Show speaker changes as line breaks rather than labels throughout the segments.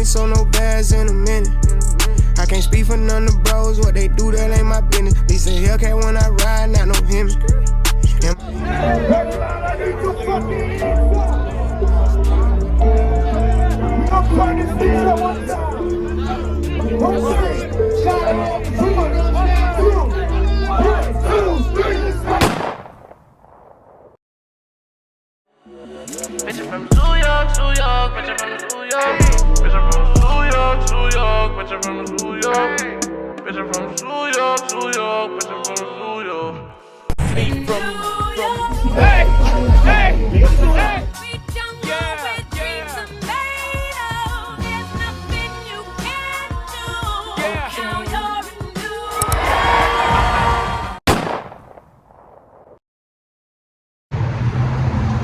ain't sold no bags in a minute. I can't speak for none of the bros, what they do, that ain't my business. They say Hellcat when I ride, not no him.
Bitch from New York, New York, bitch from New York, bitch from New York, New York, bitch from New York, bitch from New York, New York, bitch from New York. Hey, hey, hey.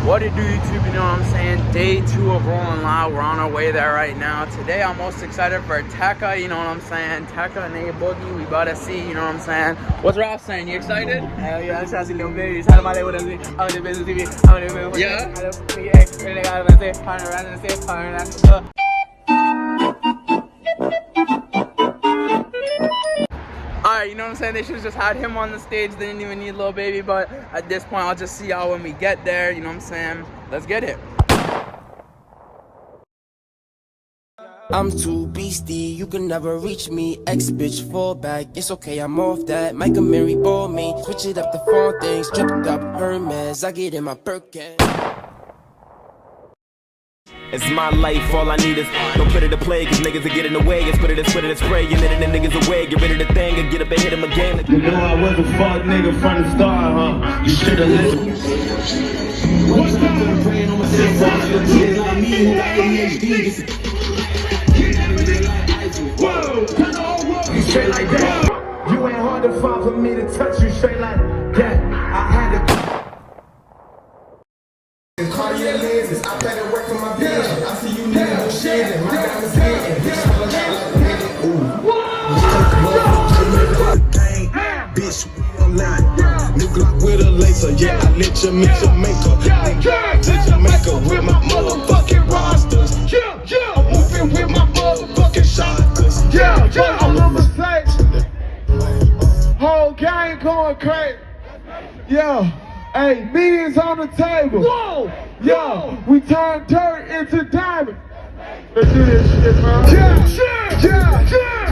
What it do, YouTube, you know what I'm saying? Day 2 of Rolling Loud. We're on our way there right now. Today I'm most excited for Tecca, you know what I'm saying? Tecca and Boogie, we about to see, you know what I'm saying? What's Ralph saying? You excited?
Hell yeah, I'm trying to see Lil Baby. Tell my with us. I'm the business TV. I'm the business.
Yeah. Alright, you know what I'm saying? They should have just had him on the stage. They didn't even need Lil Baby, but at this point, I'll just see y'all when we get there. You know what I'm saying? Let's get it.
I'm too beastie, you can never reach me. Ex-bitch, fall back, it's okay, I'm off that. Mike and Mary ball me, switch it up the phone things. Stripped up Hermes, I get in my Birkin.
It's my life, all I need is no pity to play, cause niggas will get in the way. It's put it and spray, you're letting the niggas away. Get rid of the thing and get up and hit him again.
You know I was a fuck nigga from the start, huh? You should've listened. What's up? Praying on myself, on me who got ADHD. Whoa, turn the whole world, you straight like that. You ain't hard to find for me to touch you straight like that. I had to Cartier lenses, I better work for my bitch. I see you niggas shitting, my diamonds hitting. Bitch, I look like a nigga. Ooh. Bitch, we online. New Glock with a laser, yeah, I let you mix your maker. Let you make her with my motherfucking rosters. I'm moving with my motherfucking shotters. I'm on the stage. Whole gang going crazy. Hey, millions on the table. Whoa! Yo, we turn dirt into diamond. Let's do this shit, man.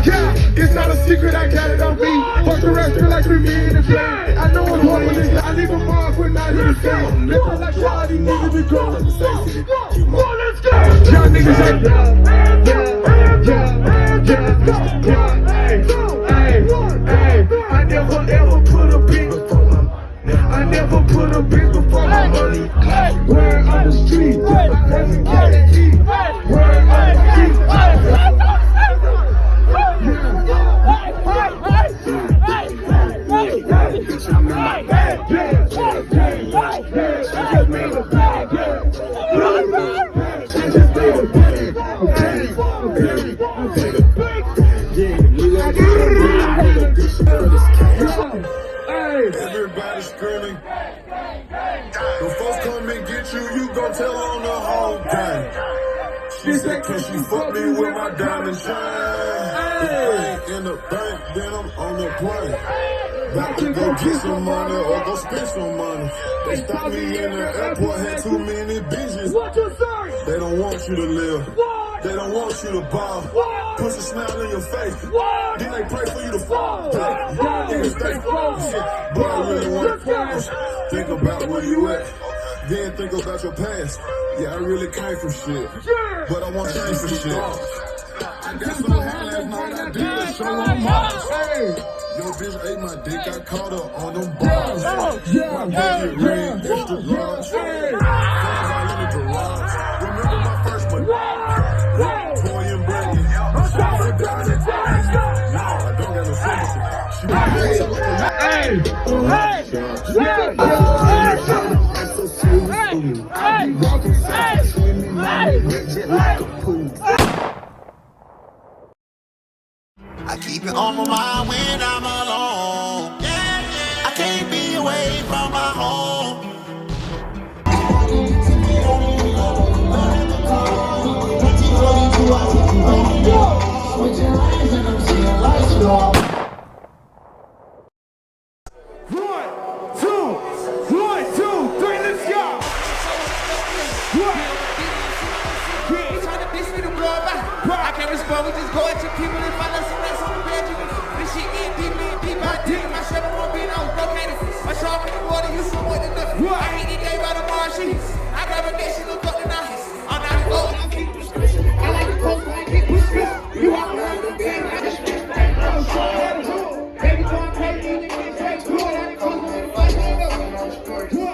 Yeah. It's not a secret, I got it on me. Fuck the rest, feel like we me in the flame. I know I'm one with this. I leave a mark when I hear the same. Living like all these niggas be going. Let's go. Young niggas like Hey, I never ever put a bitch before my I never put a bitch before my money. Where on the street, where on the street, where on the street. Bitch, I'm in my bag. I just made a bag. I just made a Everybody screaming. The folks come and get you, you gon' tell on the whole gang. She said, can she fuck me with my diamond chain? If I ain't in the bank, then I'm on the plane. About to go get some money or go spend some money. They stopped me in the airport, had too many bitches. They don't want you to live. They don't want you to ball. Push a smile in your face. Then they pray for you to fall. Niggas stay focused. But I really want to focus. Think about where you at. Then think about your past. Yeah, I really came from shit. But I want change for shit. I got some hand last night. I did a show on Mars. Your bitch ate my dick. I caught her on them bars. My baby ring, extra large. Fans all in the garage. Remember my first one? Toy and Brandy. No, I don't got no sympathy. She was
I keep it on my mind when I'm alone. I can't be away from my home.
bro, we just go at your people and find us some rest on the bed. This shit getting deep, I did my shit, I won't be no broken. My sharp in the water, you some more than nothing. I hate the day by the Martians. I grab a day, she look up and I hiss. I'm not going, I keep prescription. I like the post, I keep prescription. You walk around the bed, I just baby, come take me, you get straight to it. I come with the fight, I know.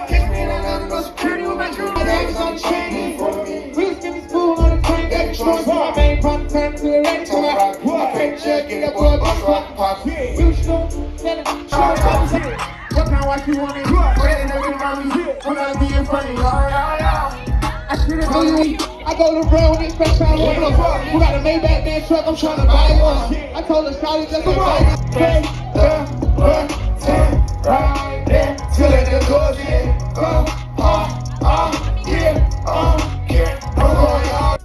Kick me, I love the security with my girl. My dad is on the chain. We was giving school on the train, that choice. I made from the time to the right to I can't check it, that boy, bust rock, pop. We was still selling, what kind of watch you want it? Ready to be around me. I'm gonna be in front of you. I should have told you. I go to Brown with this special one. Who got a Maybach man truck? I'm trying to buy one. I told her, Scotty, just come on. Right there. Till the doors in. Go, yeah, yeah. I'm going on.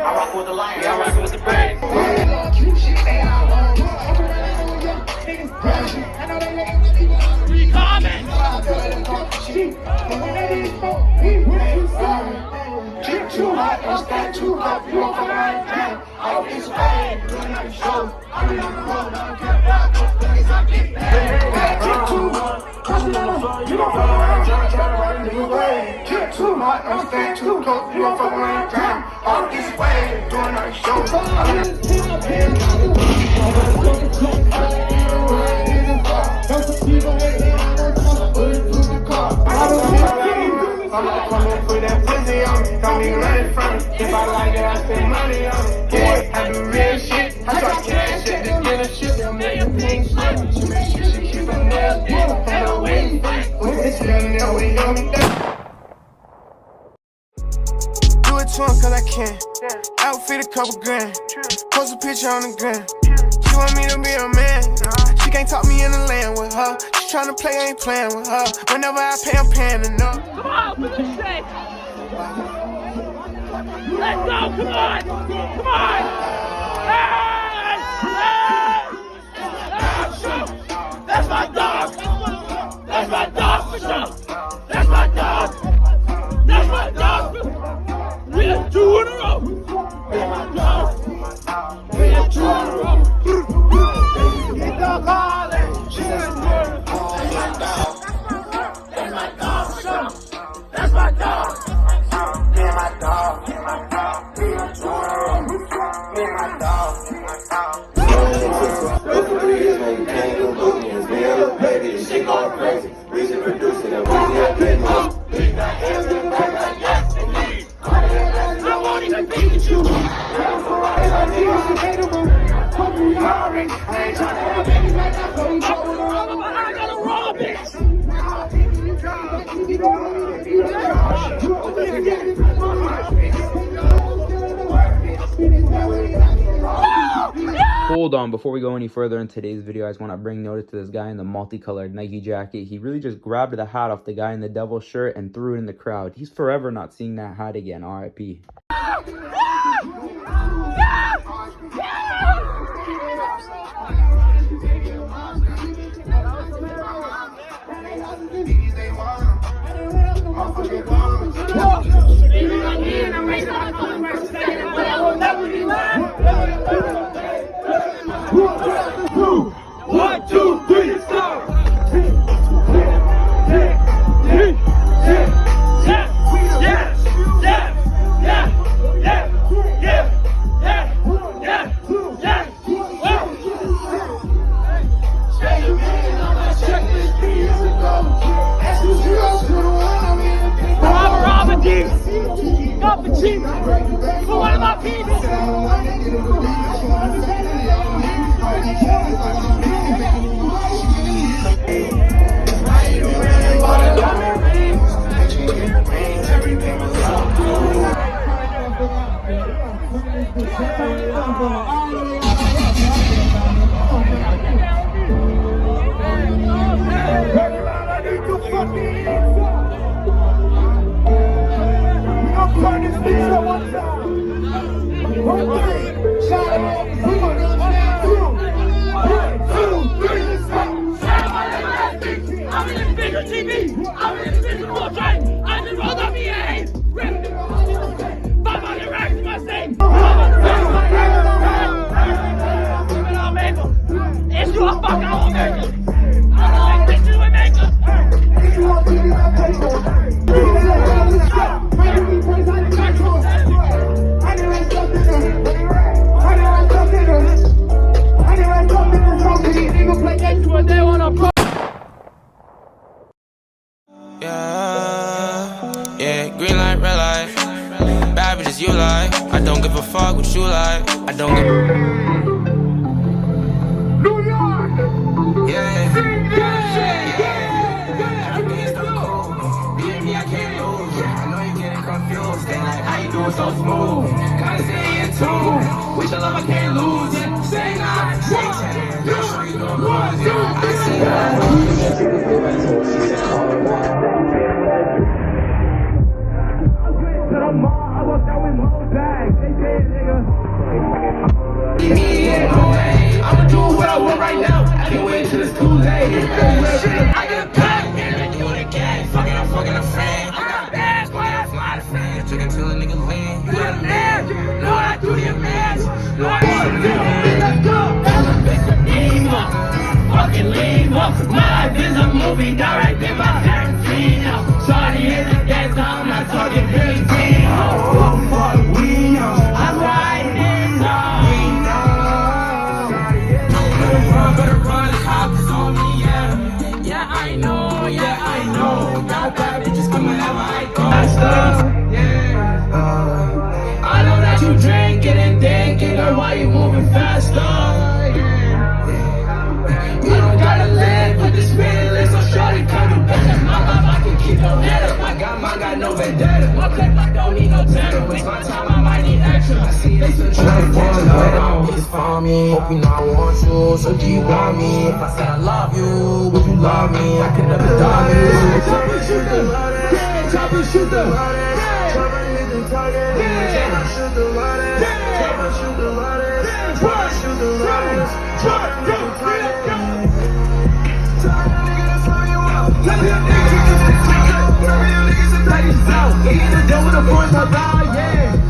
I rock with the lion, I rock with the bird. Too hot, don't stand too hot, you won't come right down. I'll be Spain, doing nice shows. I'll be on the road, I don't care about those things I get back. Get too hot, crossing on the floor, you gon' fuck around, try to run the new way. Get too hot, don't stand too close, you gon' fuck around down. I'll be Spain, doing nice shows. I'm not coming for that pussy on me, don't be running from me. If I like it, I spend money on it. Yeah, I do real shit, I try to cash shit to get a shit. I'm making pink slip, she make sure she keep her nails in. And I'm waiting for it, with this man, now we on me down. Do it to him cause I can, outfit a couple grand, post a picture on the gram. She want me to be a man, she can't talk me in the land with her. She tryna play, I ain't playing with her. Whenever I pay, I'm paying enough.
Come on, for the sake. Let's go, come on. Come on. Hey! Hey! That's my dog. That's my dog for sure. That's my dog. That's my dog. We are 2 in a row. We are my dog. We are 2 in a row. Get the calling. She said, that's my dog. That's my dog. That's my dog. Me and my dog. Me and my dog. We are 2 in a row. Me and my dog.
Those who really is when you can't go boogie. It's me and Lil Baby, this shit going crazy. We should produce it and we got getting up. We got hands in the back like yes, indeed. I won't even be with you. I need you to pay the room. Hope you already. I ain't trying to have babies like that, so we go with the rubber, but I got a raw bitch.
Hold on, before we go any further in today's video, I just want to bring notice to this guy in the multicolored Nike jacket. He really just grabbed the hat off the guy in the devil shirt and threw it in the crowd. He's forever not seeing that hat again, RIP.
One, two, three, stop! Yeah!
bitches you like. I don't give a fuck what you like. I don't give a
New York!
yeah.
Sing that shit!
Everything's so cool. Baby, I can't lose. I know you're getting confused. They like how you doing so smooth. Gotta stay in tune. With your love, I can't lose. Say not. Say 10. Make sure you don't lose. I see that.
I'ma do what I want right now. I can't wait till it's too late. I get back, man. I do it again. I'm fucking a friend. I got bags, boy. I'm flying friends.
Took it till a nigga lean.
You got a man. Lord, I do your mans. Lord, let's go. Fucking leave up. My life is a movie directed by Tarantino. Shorty is a dancer. I'm not talking big team. Oh, fuck, we know. I'm riding in love.
Better run, cop is on me, yeah.
Yeah, I know.
Got bad bitches come whenever I go.
Yeah. I know that you drinking and thinking, girl, why you moving faster? You don't gotta live with this feeling, so shorty, come to bed. My life, I can keep no head up. I got no vendetta. One clip, I don't need no tenor. Waste my time, I might need extra. I see they still trying to get
It's for me, hope you know I want you, so do you want me? If I said I love you, would you love me? I could never die you.
Chop and shoot the chop and shoot the chop and hit the target. Chop and shoot the chop and shoot the chop and shoot the chop and hit the target. Tell your nigga that's how you out. Tell your niggas to take his out. Eat the dough with a voice I die, yeah.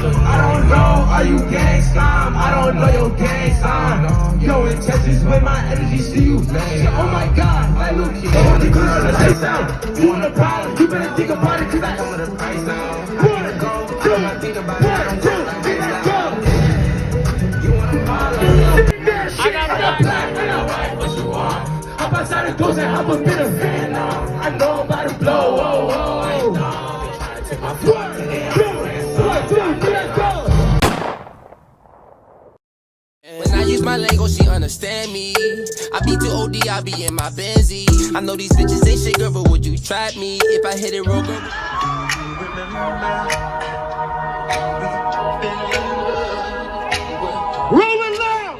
I don't know, are you gang slime? I don't know your gang sign. Yo, intentions with my energy, see you. Oh my god, like Luke, you want to go to the face out. You want a problem, you better think about it, cause I know where the price out. One, two, let's go. You want a problem? I got black and I white, what you want? Hop outside the doors and hop up in a fan now. I know I'm about to blow, whoa, whoa. I know, they trying to take my foot.
When I use my lingo, she understand me. I be too OD, I be in my Benzie. I know these bitches ain't shit, girl, but would you trap me if I hit it real good?
Rolling loud!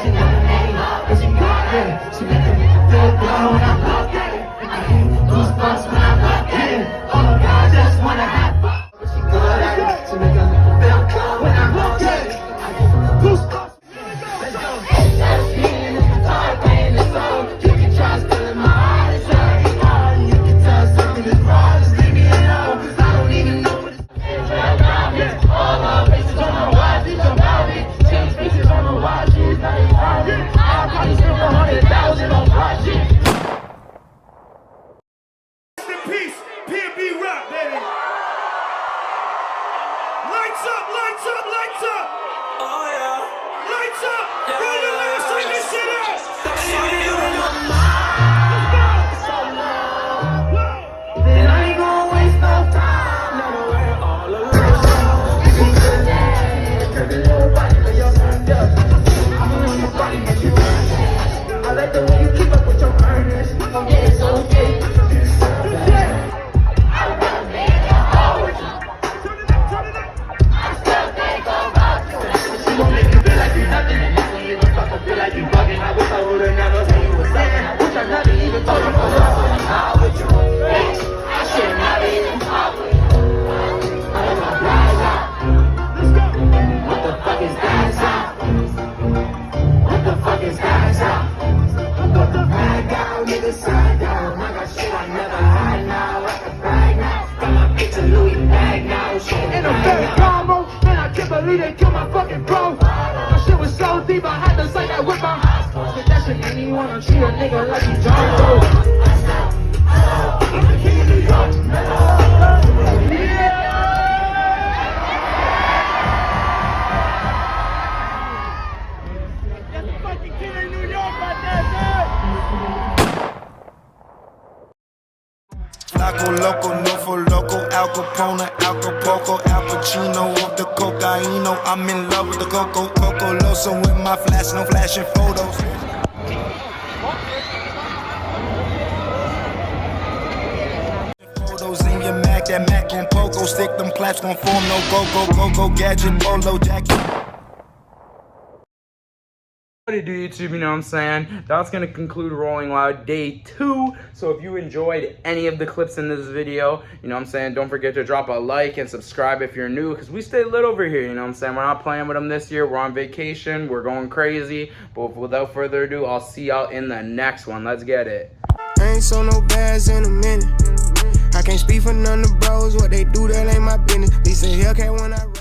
She never made love, but she got it. She make me feel good when I look at it. I get goosebumps when I look at it. Oh my God, I just wanna have fun. But she good at it. She make me feel good when I look at it. I get goosebumps. Let's go. That's me in the guitar playing the song. You can try stealing my heart, it's already gone. You can tell something is wrong, just leave me alone. 'Cause I don't even know what it's around me. All my faces on my watch, these are about me. Change faces on my watch, she's not around me. I'll probably spend 100,000 on watch it.
Rest in peace, P&B Rock, baby. Lights up, lights up, lights up.
Oh yeah.
Lights up. Roll your ass, turn this shit up.
And I ain't gonna waste no time. Let her wear all of it. Every little body of your hand, I know your body makes you burn. I like the way you keep up with your earnings. Yeah, it's okay. I wanna make a hole with you. I still think about you. She gon' make you feel like you nothing. And this one you gon' start to feel like you bugging. I wish I would've never said you was something. I wish I never even told you I was out with you. Bitch, I should never even talk with you. I don't know why not. What the fuck is that sound? What the fuck is that sound? Ride down, nigga, side down. I got shit I never had now. I can brag now. Got my bitch a Louis bag now. Shit
In a fake combo, and I can't believe they killed my fucking bro. My shit was so deep, I had to say that with my eyes closed. But that shit made me wanna treat a nigga like he John Doe. I'm the king of New York. That's the fucking king of New York right there,
Flaco loco, no
Al Capone, Acapulco, Al Pacino off the cocaino. I'm in love with the Coco Loso with my flash, no flashing photos. Photos in your Mac, that Mac on Poco. Stick them claps, gon' form no go gadget, polo jacket.
What do you do, YouTube? You know what I'm saying? That's gonna conclude Rolling Loud Day 2. So if you enjoyed any of the clips in this video, you know what I'm saying, don't forget to drop a like and subscribe if you're new, because we stay lit over here, you know what I'm saying? We're not playing with them this year. We're on vacation. We're going crazy. But without further ado, I'll see y'all in the next one. Let's get it.
I ain't so no bads in a minute. I can't speak for none of the bros. What they do, that ain't my business. They say Hellcat when I ride.